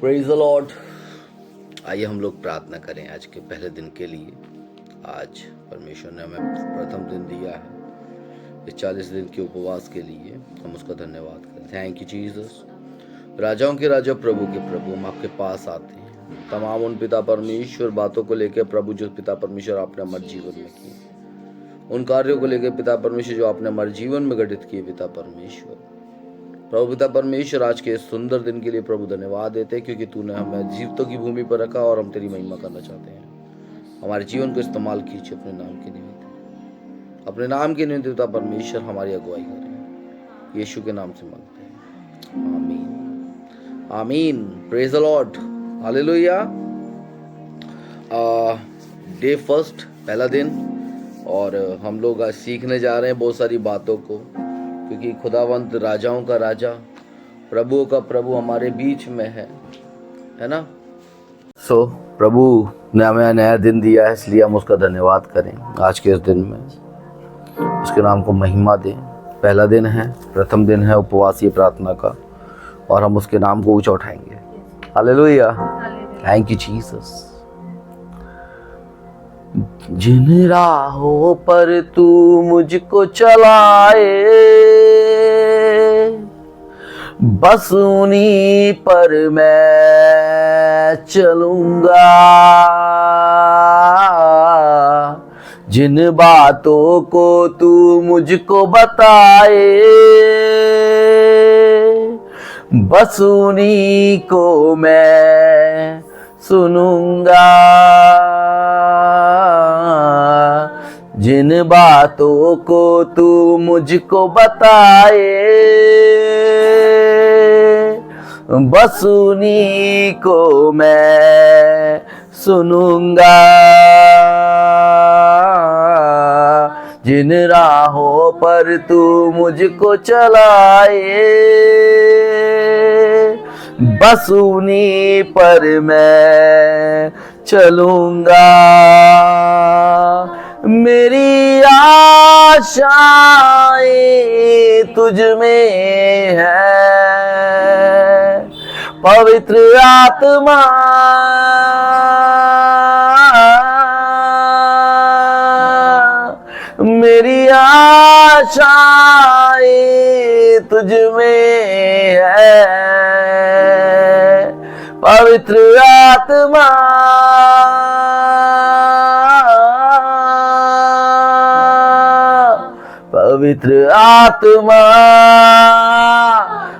Praise the Lord. आइए हम लोग प्रार्थना करें आज के पहले दिन के लिए। आज परमेश्वर ने हमें प्रथम दिन दिया है इस 40 दिन के उपवास के लिए। हम उसका धन्यवाद करें। Thank you Jesus. राजाओं के राजा, प्रभु के प्रभु, हम आपके पास आते हैं तमाम उन पिता परमेश्वर बातों को लेकर प्रभु, जो पिता परमेश्वर आपने हमारे जीवन में किए, उन कार्यों को लेकर पिता परमेश्वर जो आपने हमारे जीवन में घटित किए पिता परमेश्वर। प्रभु पिता परमेश्वर, आज के इस सुंदर दिन के लिए प्रभु धन्यवाद देते हैं, क्योंकि तूने हमें जीवितों की भूमि पर रखा और हम तेरी महिमा करना चाहते हैं। हमारे जीवन को इस्तेमाल कीजिए अपने नाम के निमित्त। अपने नाम के निमित्त पिता परमेश्वर हमारी अगुवाई करें। यीशु के नाम से मांगते हैं, आमीन आमीन। Praise the Lord, hallelujah. Day first, पहला दिन, और हम लोग आज सीखने जा रहे हैं बहुत सारी बातों को, क्योंकि खुदावंत राजाओं का राजा, प्रभुओं का प्रभु हमारे बीच में है ना। सो प्रभु ने हमें नया दिन दिया है, इसलिए हम उसका धन्यवाद करें आज के इस दिन में, उसके नाम को महिमा दें। पहला दिन है, प्रथम दिन है उपवासीय प्रार्थना का, और हम उसके नाम को ऊंचा उठाएंगे। Hallelujah, thank you Jesus. जिन राहों पर तू मुझको चलाए, बस उन्हीं पर मैं चलूंगा। जिन बातों को तू मुझको बताए, बस उन्हीं को मैं सुनूंगा। जिन बातों को तू मुझको बताए, बस उन्हीं को मैं सुनूंगा। जिन राहों पर तू मुझको चलाए, बस उन्हीं पर मैं चलूंगा। मेरी आशाएं तुझ में है, पवित्र आत्मा मेरी आशाएं तुझ में है, पवित्र आत्मा पवित्र आत्मा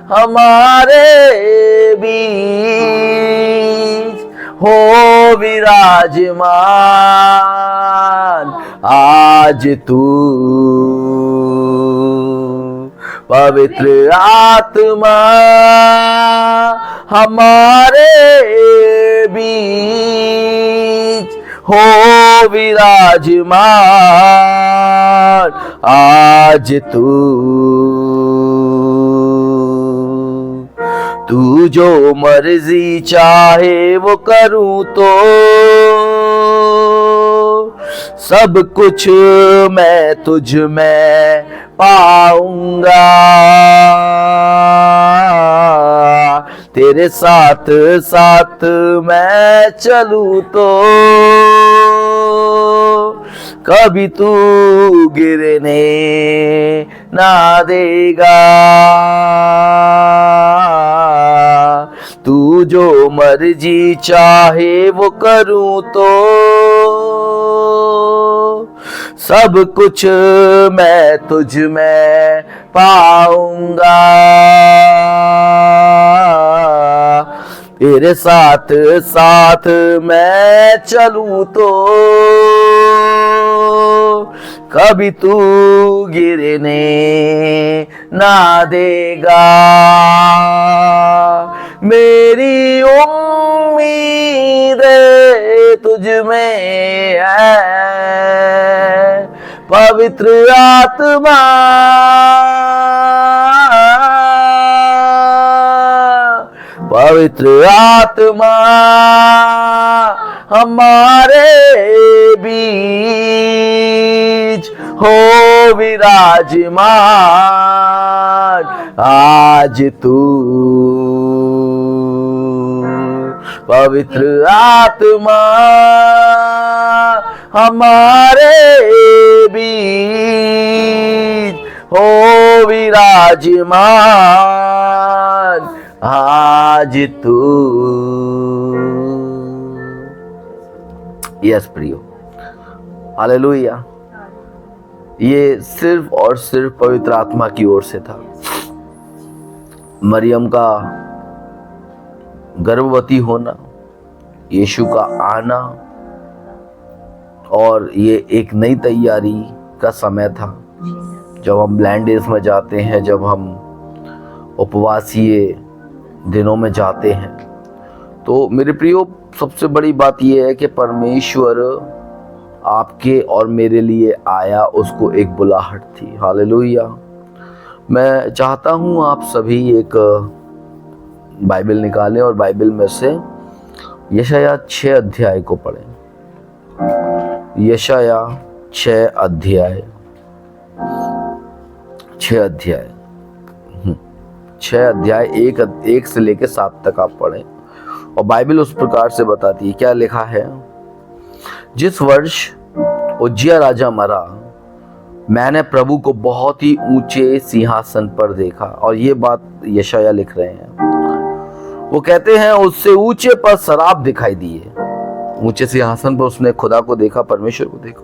हमारे बीच हो विराजमान। आज तू पवित्र आत्मा हमारे बीच हो विराजमान। आज तू जो मर्जी चाहे वो करूं तो, सब कुछ मैं तुझ में पाऊंगा। तेरे साथ साथ मैं चलूं तो, कभी तू गिरने ना देगा। तू जो मर्जी चाहे वो करूं तो, सब कुछ मैं तुझ में पाऊंगा। तेरे साथ साथ मैं चलूं तो, कभी तू गिरने ना देगा। मेरी उम्मीद तुझ में है, पवित्र आत्मा पवित्र आत्मा हमारे बीच हो विराजमान। आज तू पवित्र आत्मा हमारे बीच हो विराजमान आज तू। यस प्रियो, हालेलुया। ये सिर्फ और सिर्फ पवित्र आत्मा की ओर से था। मरियम का गर्भवती होना, यीशु का आना, और ये एक नई तैयारी का समय था। जब हम ब्लैंड डेज में जाते हैं, जब हम उपवासीय दिनों में जाते हैं, तो मेरे प्रियो सबसे बड़ी बात यह है कि परमेश्वर आपके और मेरे लिए आया, उसको एक बुलाहट थी। हालेलुया। मैं चाहता हूं आप सभी एक बाइबल निकालें और बाइबल में से यशाया 6 अध्याय को पढ़ें। यशाया 6 अध्याय 1 से लेकर 7 तक आप पढ़ें। और बाइबल उस प्रकार से बताती है, क्या लिखा है। जिस वर्ष उज्जिया राजा मरा, मैंने प्रभु को बहुत ही ऊंचे सिंहासन पर देखा। और ये बात यशाया लिख रहे हैं। वो कहते हैं उससे ऊंचे पर सराप दिखाई दिए। ऊंचे सिंहासन पर उसने खुदा को देखा, परमेश्वर को देखा।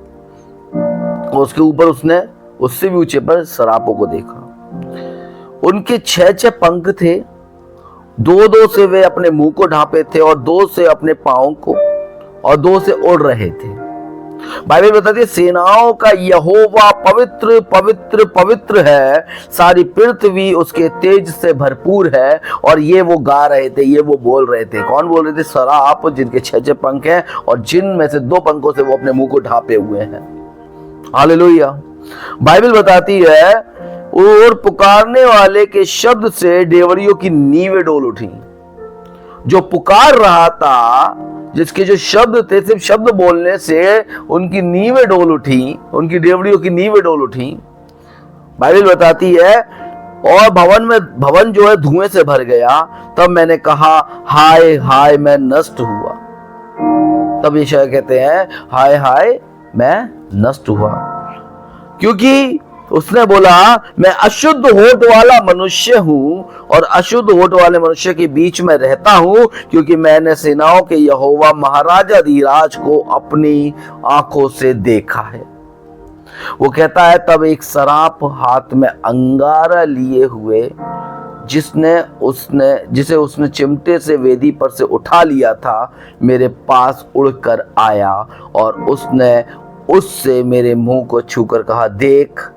और उसके ऊपर उसने उससे भी ऊंचे पर सरापों को देखा। उनके 6 पंख थे, 2 से वे अपने मुंह को ढांपे थे, और 2 से अपने पांव को, और 2 से उड़ रहे थे। बाइबल बताती है सेनाओं का यहोवा पवित्र पवित्र पवित्र है, सारी पृथ्वी उसके तेज से भरपूर है। और ये वो गा रहे थे, ये वो बोल रहे थे। कौन बोल रहे थे? सराप, जिनके 6 पंख हैं और जिनमें से 2 पंखों से वो अपने मुंह को ढांपे हुए हैं। हालेलुया। बाइबल बताती है और पुकारने वाले के शब्द से डेवड़ियों की नींवें डोल उठी। जो पुकार रहा था, जिसके जो शब्द थे, सिर्फ शब्द बोलने से उनकी नींवें डोल उठी, उनकी डेवड़ियों की नींवें डोल उठी। बाइबल बताती है और भवन जो है धुएं से भर गया। तब मैंने कहा हाय हाय मैं नष्ट हुआ। तब यशायाह कहते हैं हाय हाय मैं नष्ट हुआ, क्योंकि उसने बोला मैं अशुद्ध होठ वाला मनुष्य हूं और अशुद्ध होठ वाले मनुष्य के बीच में रहता हूं, क्योंकि मैंने सेनाओं के यहोवा महाराजा धीराज को अपनी आंखों से देखा है। वो कहता है तब एक सराप हाथ में अंगारा लिए हुए, जिसे उसने चिमटे से वेदी पर से उठा लिया था, मेरे पास उड़कर आया और उसने उससे मेरे मुंह को छूकर कहा, देख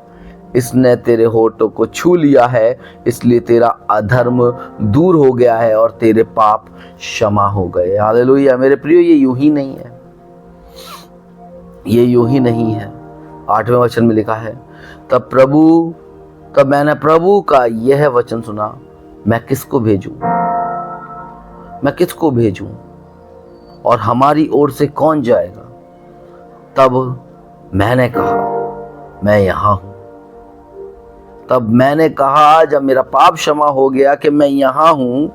इसने तेरे होठों को छू लिया है, इसलिए तेरा अधर्म दूर हो गया है और तेरे पाप क्षमा हो गए। हालेलुया। मेरे प्रियो, ये यूं ही नहीं है, ये यूं ही नहीं है। 8वें वचन में लिखा है तब मैंने प्रभु का यह वचन सुना, मैं किसको भेजूं और हमारी ओर से कौन जाएगा। तब मैंने कहा मैं यहां हूं। तब मैंने कहा जब मेरा पाप क्षमा हो गया कि मैं यहां हूं,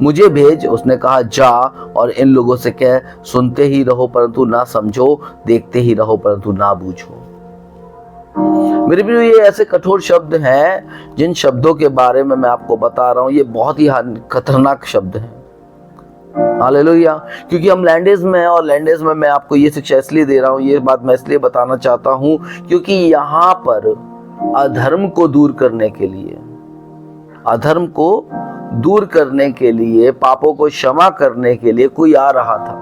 मुझे भेज। उसने कहा जा और इन लोगों से कह, सुनते ही रहो परंतु ना समझो, देखते ही रहो परंतु ना बूझो। मेरे प्रिय, ये ऐसे कठोर शब्द हैं जिन शब्दों के बारे में मैं आपको बता रहा हूं, ये बहुत ही खतरनाक शब्द हैं। हालेलुया। क्योंकि हम लैंडेज में हैं और लैंडेज में मैं आपको ये शिक्षा इसलिए दे रहा हूं, ये बात मैं इसलिए बताना चाहता हूं क्योंकि यहाँ पर अधर्म को दूर करने के लिए, पापों को क्षमा करने के लिए कोई आ रहा था।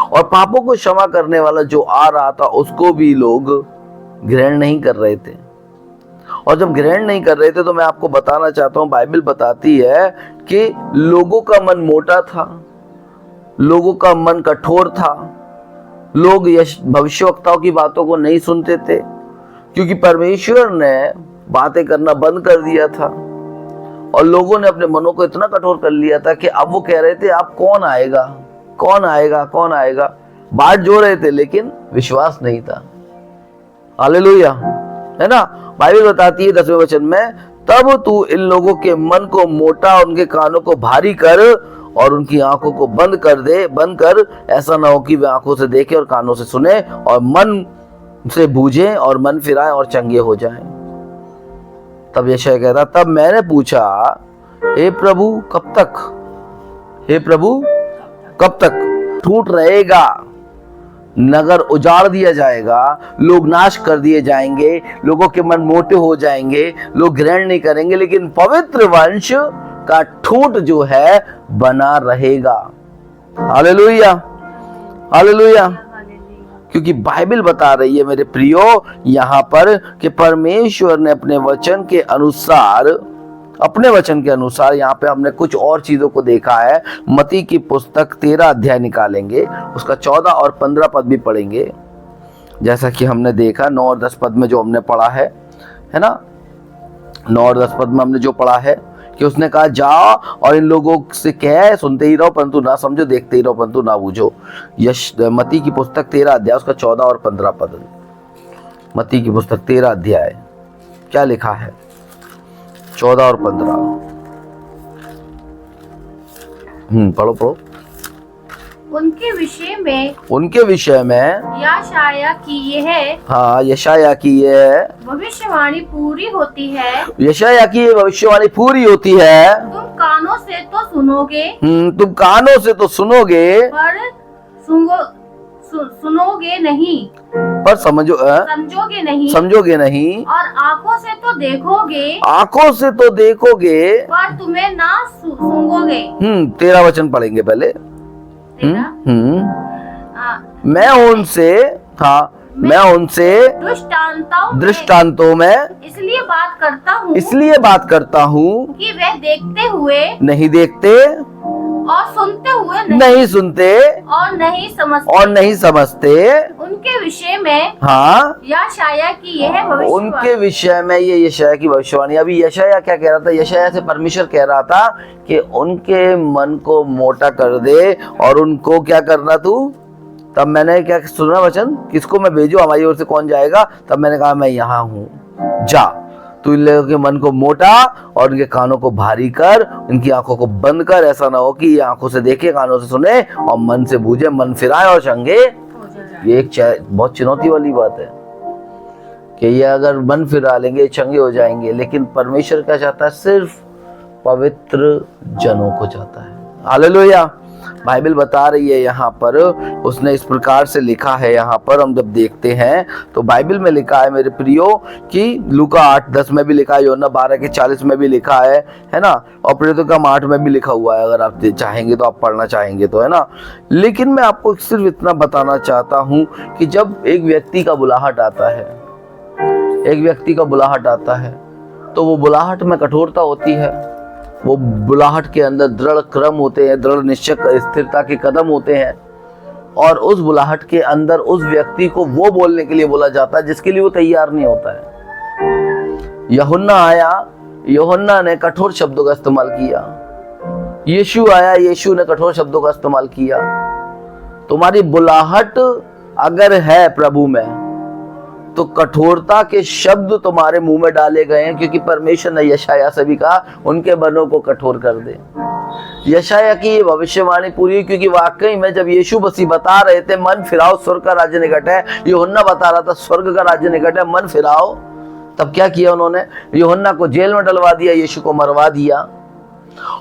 और पापों को क्षमा करने वाला जो आ रहा था उसको भी लोग ग्रहण नहीं कर रहे थे। और जब ग्रहण नहीं कर रहे थे तो मैं आपको बताना चाहता हूं, बाइबल बताती है कि लोगों का मन मोटा था, लोगों का मन कठोर था, लोग भविष्यवक्ताओं की बातों को नहीं सुनते थे, क्योंकि परमेश्वर ने बातें करना बंद कर दिया था और लोगों ने अपने मनों को इतना कठोर कर लिया था कि अब वो कह रहे थे आप कौन आएगा, कौन आएगा, कौन आएगा। बाट जो रहे थे लेकिन विश्वास नहीं था। हालेलुया, है ना। बाइबल बताती है 10वें वचन में, तब तू इन लोगों के मन को मोटा, उनके कानों को भारी कर और उनकी आंखों को बंद कर ऐसा ना हो कि वे आंखों से देखें और कानों से सुने और मन से बूझें और मन फिराएं और चंगे हो जाएं। तब यशायाह कहता, तब मैंने पूछा, हे प्रभु कब तक, हे प्रभु कब तक ठूठ रहेगा? नगर उजाड़ दिया जाएगा, लोग नाश कर दिए जाएंगे, लोगों के मन मोटे हो जाएंगे, लोग ग्रहण नहीं करेंगे, लेकिन पवित्र वंश का ठूठ जो है बना रहेगा। Hallelujah, hallelujah. क्योंकि बाइबल बता रही है मेरे प्रियो यहाँ पर कि परमेश्वर ने अपने वचन के अनुसार यहाँ पे हमने कुछ और चीजों को देखा है। मत्ती की पुस्तक 13 अध्याय निकालेंगे, उसका 14 और 15 पद भी पढ़ेंगे। जैसा कि हमने देखा 9 और 10 पद में जो हमने पढ़ा है ना, 9 और 10 पद में हमने जो पढ़ा है कि उसने कहा, जाओ और इन लोगों से कह, सुनते ही रहो परंतु ना समझो, देखते ही रहो परंतु ना बूझो। मत्ती की पुस्तक 13 अध्याय उसका 14 और 15 पद। मत्ती की पुस्तक 13 अध्याय क्या लिखा है? 14 और 15। पढ़ो। उनके विषय में यशायाह की यह भविष्यवाणी पूरी होती है। यशायाह की ये भविष्यवाणी पूरी होती है। तुम कानों से तो सुनोगे, पर सुनोगे नहीं, पर समझोगे नहीं। और आंखों से तो देखोगे, पर तुम्हें ना सूंघोगे। 13 वचन पढ़ेंगे पहले। मैं उनसे दृष्टांतों में इसलिए बात करता हूँ कि वे देखते हुए नहीं देखते और सुनते हुए नहीं सुनते और नहीं समझते। उनके विषय में यशायाह की यह भविष्यवाणी। उनके विषय में ये यशायाह की भविष्यवाणी। अभी यशायाह क्या कह रहा था? यशायाह से परमेश्वर कह रहा था कि उनके मन को मोटा कर दे और उनको क्या करना तू। तब मैंने क्या सुना वचन, किसको मैं भेजूं, हमारी ओर से कौन जाएगा? तब मैंने कहा, मैं यहाँ हूँ, जा तू इन लोगों के मन को मोटा और इनके कानों को भारी कर, इनकी आंखों को बंद कर, ऐसा ना हो कि ये आंखों से देखे, कानों से सुने और मन से बूझे, मन फिराए और चंगे। ये एक बहुत चुनौती वाली बात है कि ये अगर मन फिरा लेंगे चंगे हो जाएंगे, लेकिन परमेश्वर क्या चाहता है? सिर्फ पवित्र जनों को चाहता है। हालेलुया। बाइबल बता रही है यहाँ पर, उसने इस प्रकार से लिखा है। यहाँ पर हम जब देखते हैं तो बाइबल में लिखा है मेरे प्रियो कि लूका 8:10 में भी लिखा है, यूहन्ना 12:40 में भी लिखा है ना, और प्रेरितों का 8 में भी लिखा हुआ है। अगर आप चाहेंगे तो, आप पढ़ना चाहेंगे तो, है ना। लेकिन मैं आपको सिर्फ इतना बताना चाहता हूँ कि जब एक व्यक्ति का बुलाहट आता है तो वो बुलाहट में कठोरता होती है, वो बुलाहट के अंदर दृढ़ क्रम होते हैं, दृढ़ निश्चय स्थिरता के कदम होते हैं, और उस बुलाहट के अंदर उस व्यक्ति को वो बोलने के लिए बोला जाता है जिसके लिए वो तैयार नहीं होता है। यूहन्ना आया, यूहन्ना ने कठोर शब्दों का इस्तेमाल किया। यीशु आया, यीशु ने कठोर शब्दों का इस्तेमाल किया। तुम्हारी बुलाहट अगर है प्रभु में तो कठोरता के शब्द तुम्हारे मुंह में डाले गए हैं, क्योंकि परमेश्वर ने यशायाह से भी कहा उनके मनों को कठोर कर दे। यशायाह की ये भविष्यवाणी पूरी, क्योंकि वाकई में जब यीशु मसीह बता रहे थे मन फिराओ स्वर्ग का राज्य निकट है, यूहन्ना बता रहा था स्वर्ग का राज्य निकट है, मन फिराओ, तब क्या किया उन्होंने? यूहन्ना को जेल में डलवा दिया, यीशु को मरवा दिया।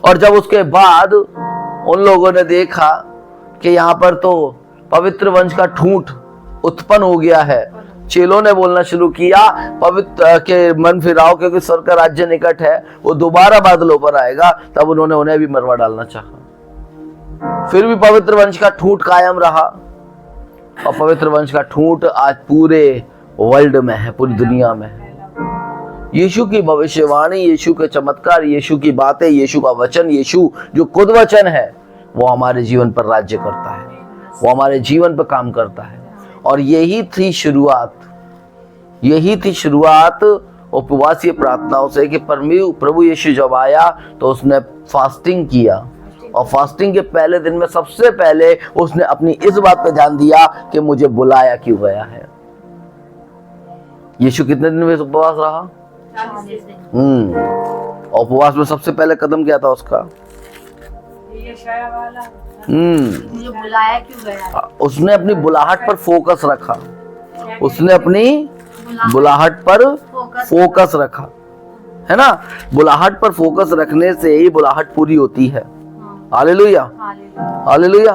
और जब उसके बाद उन लोगों ने देखा कि यहाँ पर तो पवित्र वंश का ठूंठ उत्पन्न हो गया है, चेलों ने बोलना शुरू किया पवित्र के मन फिराओ क्योंकि स्वर्ग का राज्य निकट है, वो दोबारा बादलों पर आएगा। तब उन्होंने उन्हें भी मरवा डालना चाहा। फिर भी पवित्र वंश का ठूंठ कायम रहा, और पवित्र वंश का ठूंठ आज पूरे वर्ल्ड में है, पूरी दुनिया में है। यीशु की भविष्यवाणी, यीशु के चमत्कार, यीशु की बातें, यीशु का वचन, यीशु जो खुद वचन है, वो हमारे जीवन पर राज्य करता है, वो हमारे जीवन पर काम करता है। और यही थी शुरुआत उपवासीय प्रार्थनाओं से कि प्रभु यीशु जब आया तो उसने फास्टिंग किया, और फास्टिंग के पहले दिन में सबसे पहले उसने अपनी इस बात पे ध्यान दिया कि मुझे बुलाया क्यों गया है। यीशु कितने दिन में उपवास रहा? और उपवास में सबसे पहले कदम क्या था उसका? हम्म, मुझे बुलाया क्यों गया? उसने अपनी बुलाहट पर फोकस रखा, उसने अपनी बुलाहट पर फोकस रखा, है ना। बुलाहट पर फोकस रखने से ही बुलाहट पूरी होती है। हालेलुया, हालेलुया,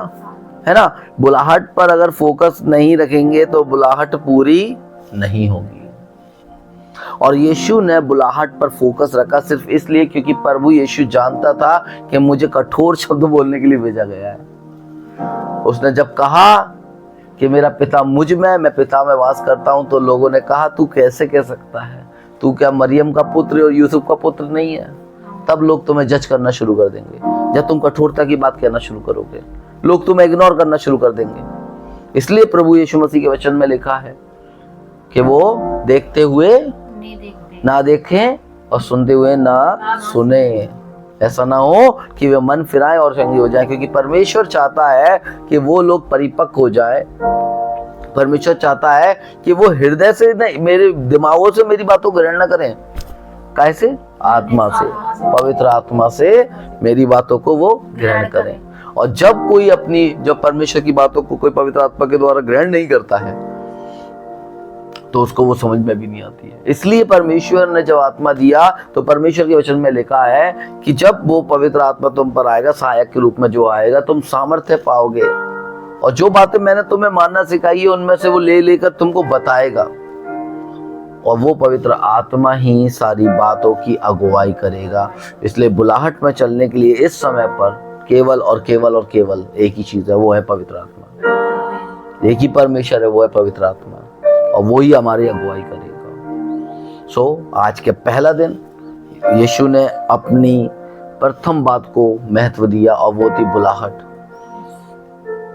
है ना। बुलाहट पर अगर फोकस नहीं रखेंगे तो बुलाहट पूरी नहीं होगी। और यीशु ने बुलाहट पर फोकस रखा सिर्फ इसलिए क्योंकि प्रभु यीशु जानता था कि मुझे कठोर शब्द बोलने के लिए भेजा गया है। उसने जब कहा कि मेरा पिता मुझ में, मैं पिता में वास करता हूं, तो लोगों ने कहा तू कैसे कह सकता है, तू क्या मरियम का पुत्र और यूसुफ का पुत्र नहीं है? तब लोग तुम्हें जज करना शुरू कर देंगे। जब तुम कठोरता की बात कहना शुरू करोगे, लोग तुम्हें इग्नोर करना शुरू कर देंगे। इसलिए प्रभु यीशु मसीह के वचन में लिखा है कि वो देखते हुए ना देखें और सुनते हुए ना सुने, ऐसा ना हो कि वे मन फिराए और चंगे हो जाए, क्योंकि परमेश्वर चाहता है कि वो लोग परिपक्व हो जाए। परमेश्वर चाहता है कि वो हृदय से नहीं, मेरे दिमागों से मेरी बातों को ग्रहण न करें। कैसे? आत्मा से, पवित्र आत्मा से मेरी बातों को वो ग्रहण करें। और जब परमेश्वर की बातों को कोई पवित्र आत्मा के द्वारा ग्रहण नहीं करता है तो उसको वो समझ में भी नहीं आती है। इसलिए परमेश्वर ने जब आत्मा दिया तो परमेश्वर के वचन में लिखा है कि जब वो पवित्र आत्मा तुम पर आएगा, सहायक के रूप में जो आएगा, तुम सामर्थ्य पाओगे और जो बातें मैंने तुम्हें मानना सिखाई है उनमें से वो ले लेकर तुमको बताएगा। और वो पवित्र आत्मा ही सारी बातों की अगुवाई करेगा। इसलिए बुलाहट में चलने के लिए इस समय पर केवल और केवल और केवल एक ही चीज है, वो है पवित्र आत्मा। एक ही परमेश्वर है, वो है पवित्र आत्मा, और वो ही हमारी अगुवाई करेगा। आज के पहला दिन यीशु ने अपनी प्रथम बात को महत्व दिया और वो थी बुलाहट।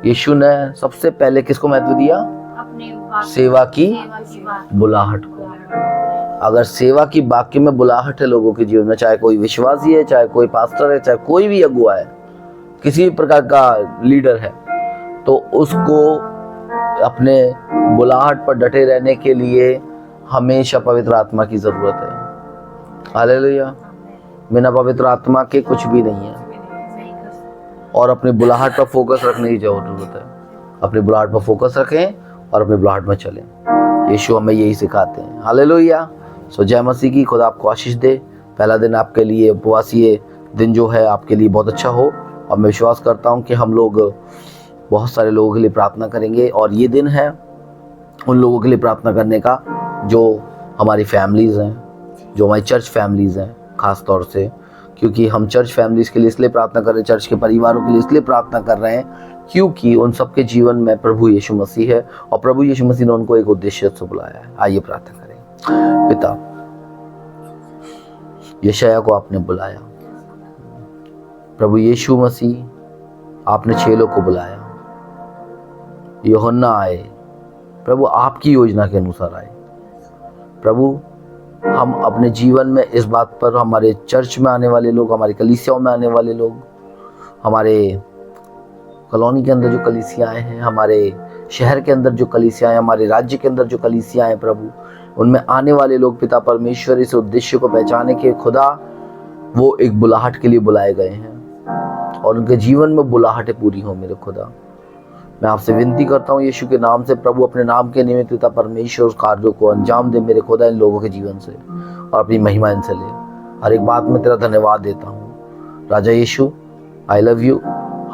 यीशु ने सबसे पहले किसको महत्व दिया? सेवा की बुलाहट को। अगर सेवा की बाकी में बुलाहट है लोगों के जीवन में, चाहे कोई विश्वासी है, चाहे कोई पास्टर है, चाहे कोई भी अगुवा है, किसी भी प्रकार का लीडर है, तो उसको अपने बुलाहट पर डटे रहने के लिए हमेशा पवित्र आत्मा की जरूरत है। हालेलुया। बिना पवित्र आत्मा के कुछ भी नहीं है। और अपनी बुलाहट पर फोकस रखने की जरूरत है। अपनी बुलाहट पर फोकस रखें और अपनी बुलाहट में चलें। यीशु हमें यही सिखाते हैं। हालेलुया। जय मसीह की। खुदा आपको आशीष दे। पहला दिन आपके लिए, उपवासी दिन जो है, आपके लिए बहुत अच्छा हो। और मैं विश्वास करता हूँ कि हम लोग बहुत सारे लोगों के लिए प्रार्थना करेंगे। और ये दिन है उन लोगों के लिए प्रार्थना करने का जो हमारी फैमिलीज़ हैं, जो हमारी चर्च फैमिलीज़ हैं, ख़ास तौर से, क्योंकि हम चर्च फैमिलीज़ के लिए इसलिए प्रार्थना कर रहे हैं, चर्च के परिवारों के लिए इसलिए प्रार्थना कर रहे हैं क्योंकि उन सबके जीवन में प्रभु यीशु मसीह है और प्रभु यीशु मसीह ने उनको एक उद्देश्य से बुलाया है। आइए प्रार्थना करें। पिता, यशायाह को आपने बुलाया, प्रभु यीशु मसीह आपने चेलों को बुलाया, यूहन्ना आए, प्रभु आपकी योजना के अनुसार आए। प्रभु, हम अपने जीवन में इस बात पर, हमारे चर्च में आने वाले लोग, हमारी कलीसियाओं में आने वाले लोग, हमारे कॉलोनी के अंदर जो कलीसियाएं हैं, हमारे शहर के अंदर जो कलीसियाएं, हमारे राज्य के अंदर जो कलीसियाएं हैं, प्रभु उनमें आने वाले लोग पिता परमेश्वर इस उद्देश्य को पहचाने के खुदा वो एक बुलाहट के लिए बुलाए गए हैं और उनके जीवन में बुलाहटें पूरी हो। मेरे खुदा, मैं आपसे विनती करता हूँ यीशु के नाम से, प्रभु अपने नाम के निमित्त पिता परमेश्वर उस कार्यों को अंजाम दे मेरे खुदा इन लोगों के जीवन से और अपनी महिमा इनसे ले। हर एक बात में तेरा धन्यवाद देता हूँ। राजा यीशु, आई लव यू।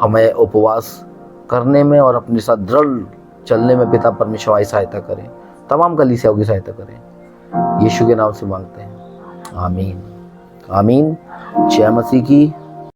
हमें उपवास करने में और अपने साथ दृढ़ चलने में पिता परमेश्वर आई सहायता करें, तमाम कलीसियाओं की सहायता करें। यीशु के नाम से मांगते हैं, आमीन आमीन। जय मसीह की।